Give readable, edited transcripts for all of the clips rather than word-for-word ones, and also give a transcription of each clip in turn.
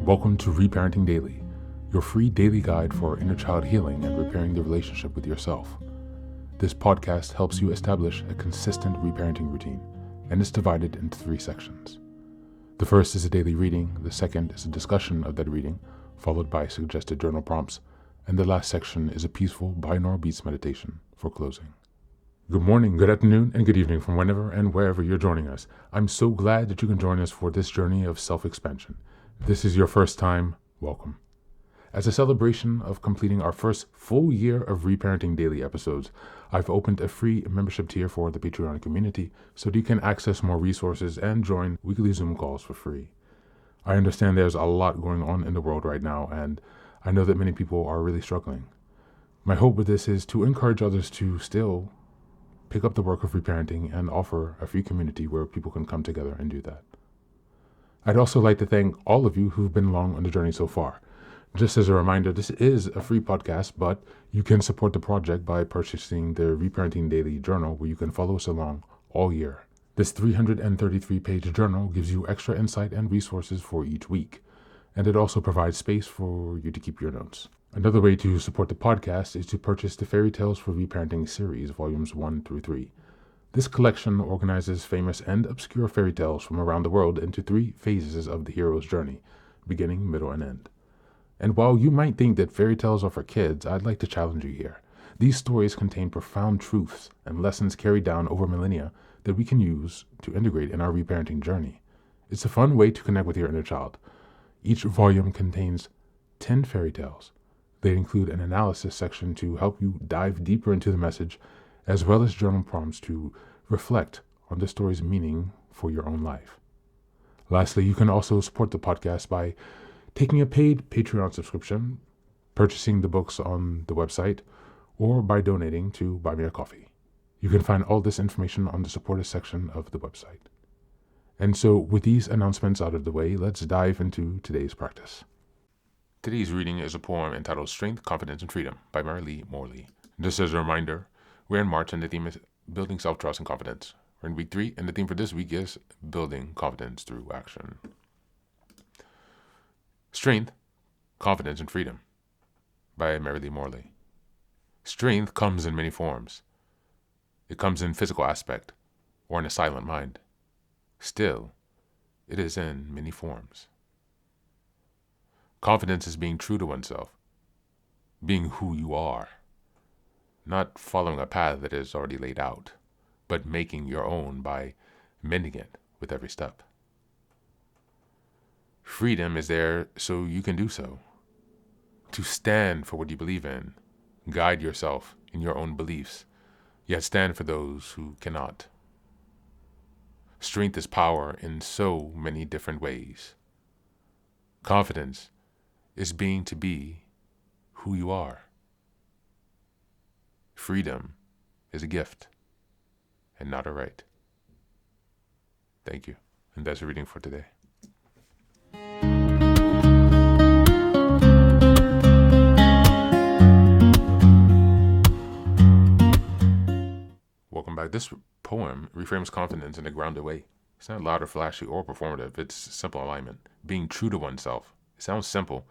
Welcome to Reparenting Daily, your free daily guide for inner child healing and repairing the relationship with yourself. This podcast helps you establish a consistent reparenting routine and is divided into 3 sections. The first is a daily reading, the second is a discussion of that reading, followed by suggested journal prompts, and the last section is a peaceful binaural beats meditation for closing. Good morning, good afternoon, and good evening from whenever and wherever you're joining us. I'm so glad that you can join us for this journey of self-expansion. If this is your first time, welcome. As a celebration of completing our first full year of Reparenting Daily episodes, I've opened a free membership tier for the Patreon community so that you can access more resources and join weekly Zoom calls for free. I understand there's a lot going on in the world right now, and I know that many people are really struggling. My hope with this is to encourage others to still pick up the work of reparenting and offer a free community where people can come together and do that. I'd also like to thank all of you who've been along on the journey so far. Just as a reminder, this is a free podcast, but you can support the project by purchasing the Reparenting Daily journal where you can follow us along all year. This 333-page journal gives you extra insight and resources for each week, and it also provides space for you to keep your notes. Another way to support the podcast is to purchase the Fairy Tales for Reparenting series, volumes 1 through 3. This collection organizes famous and obscure fairy tales from around the world into 3 phases of the hero's journey, beginning, middle, and end. And while you might think that fairy tales are for kids, I'd like to challenge you here. These stories contain profound truths and lessons carried down over millennia that we can use to integrate in our reparenting journey. It's a fun way to connect with your inner child. Each volume contains 10 fairy tales. They include an analysis section to help you dive deeper into the message, as well as journal prompts to reflect on the story's meaning for your own life. Lastly, you can also support the podcast by taking a paid Patreon subscription, purchasing the books on the website, or by donating to Buy Me a Coffee. You can find all this information on the supporters section of the website. And so, with these announcements out of the way, let's dive into today's practice. Today's reading is a poem entitled Strength, Confidence, and Freedom by Marilee Morley. Just as a reminder, we're in March and the theme is building self-trust and confidence. We're in week 3 and the theme for this week is building confidence through action. Strength, Confidence, and Freedom by Marilee Morley. Strength comes in many forms. It comes in physical aspect or in a silent mind. Still, it is in many forms. Confidence is being true to oneself, being who you are. Not following a path that is already laid out, but making your own by mending it with every step. Freedom is there so you can do so. To stand for what you believe in, guide yourself in your own beliefs, yet stand for those who cannot. Strength is power in so many different ways. Confidence is being to be who you are. Freedom is a gift and not a right. Thank you. And that's the reading for today. Welcome back. This poem reframes confidence in a grounded way. It's not loud or flashy or performative. It's simple alignment. Being true to oneself. It sounds simple,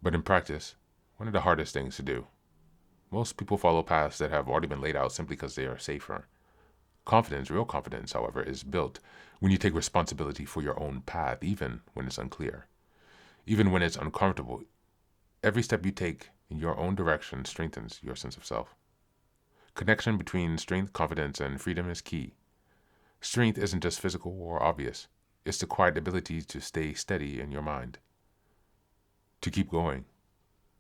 but in practice, one of the hardest things to do. Most people follow paths that have already been laid out simply because they are safer. Confidence, real confidence, however, is built when you take responsibility for your own path, even when it's unclear. Even when it's uncomfortable, every step you take in your own direction strengthens your sense of self. Connection between strength, confidence, and freedom is key. Strength isn't just physical or obvious. It's the quiet ability to stay steady in your mind, to keep going,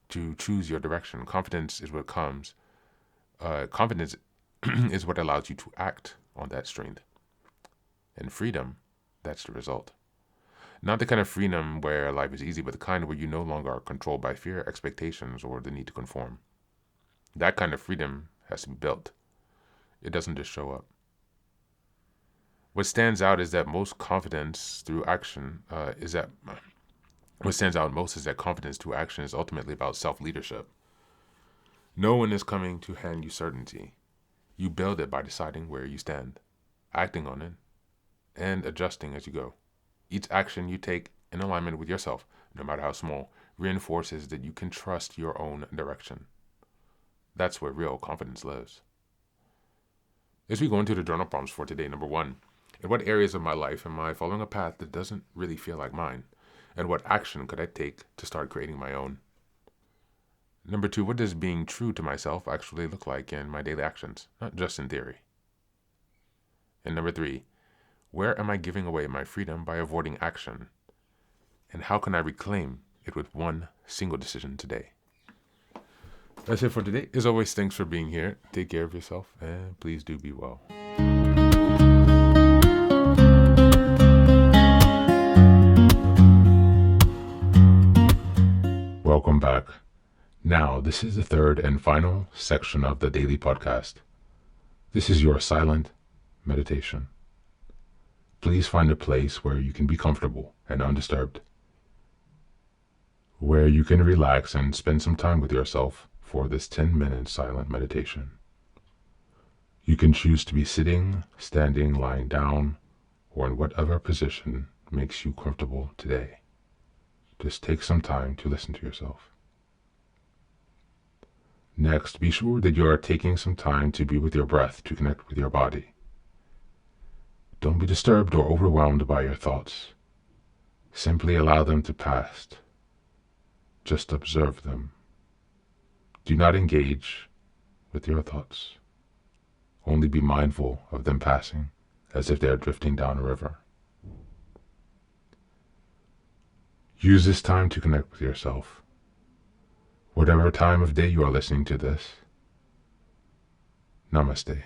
to choose your direction. Confidence is what comes. Confidence is what allows you to act on that strength. And freedom, that's the result. Not the kind of freedom where life is easy, but the kind where you no longer are controlled by fear, expectations, or the need to conform. That kind of freedom has to be built. It doesn't just show up. What stands out is that confidence through action is ultimately about self-leadership. No one is coming to hand you certainty. You build it by deciding where you stand, acting on it, and adjusting as you go. Each action you take in alignment with yourself no matter how small, reinforces that you can trust your own direction. That's where real confidence lives. As we go into the journal prompts for today, number 1, in what areas of my life am I following a path that doesn't really feel like mine? And what action could I take to start creating my own? Number 2, what does being true to myself actually look like in my daily actions, not just in theory? And number 3, where am I giving away my freedom by avoiding action? And how can I reclaim it with one single decision today? That's it for today. As always, thanks for being here. Take care of yourself, and please do be well. Welcome back. Now, this is the third and final section of the daily podcast. This is your silent meditation. Please find a place where you can be comfortable and undisturbed, where you can relax and spend some time with yourself for this 10-minute silent meditation. You can choose to be sitting, standing, lying down, or in whatever position makes you comfortable today. Just take some time to listen to yourself. Next, be sure that you are taking some time to be with your breath to connect with your body. Don't be disturbed or overwhelmed by your thoughts. Simply allow them to pass. Just observe them. Do not engage with your thoughts. Only be mindful of them passing as if they are drifting down a river. Use this time to connect with yourself. Whatever time of day you are listening to this, Namaste.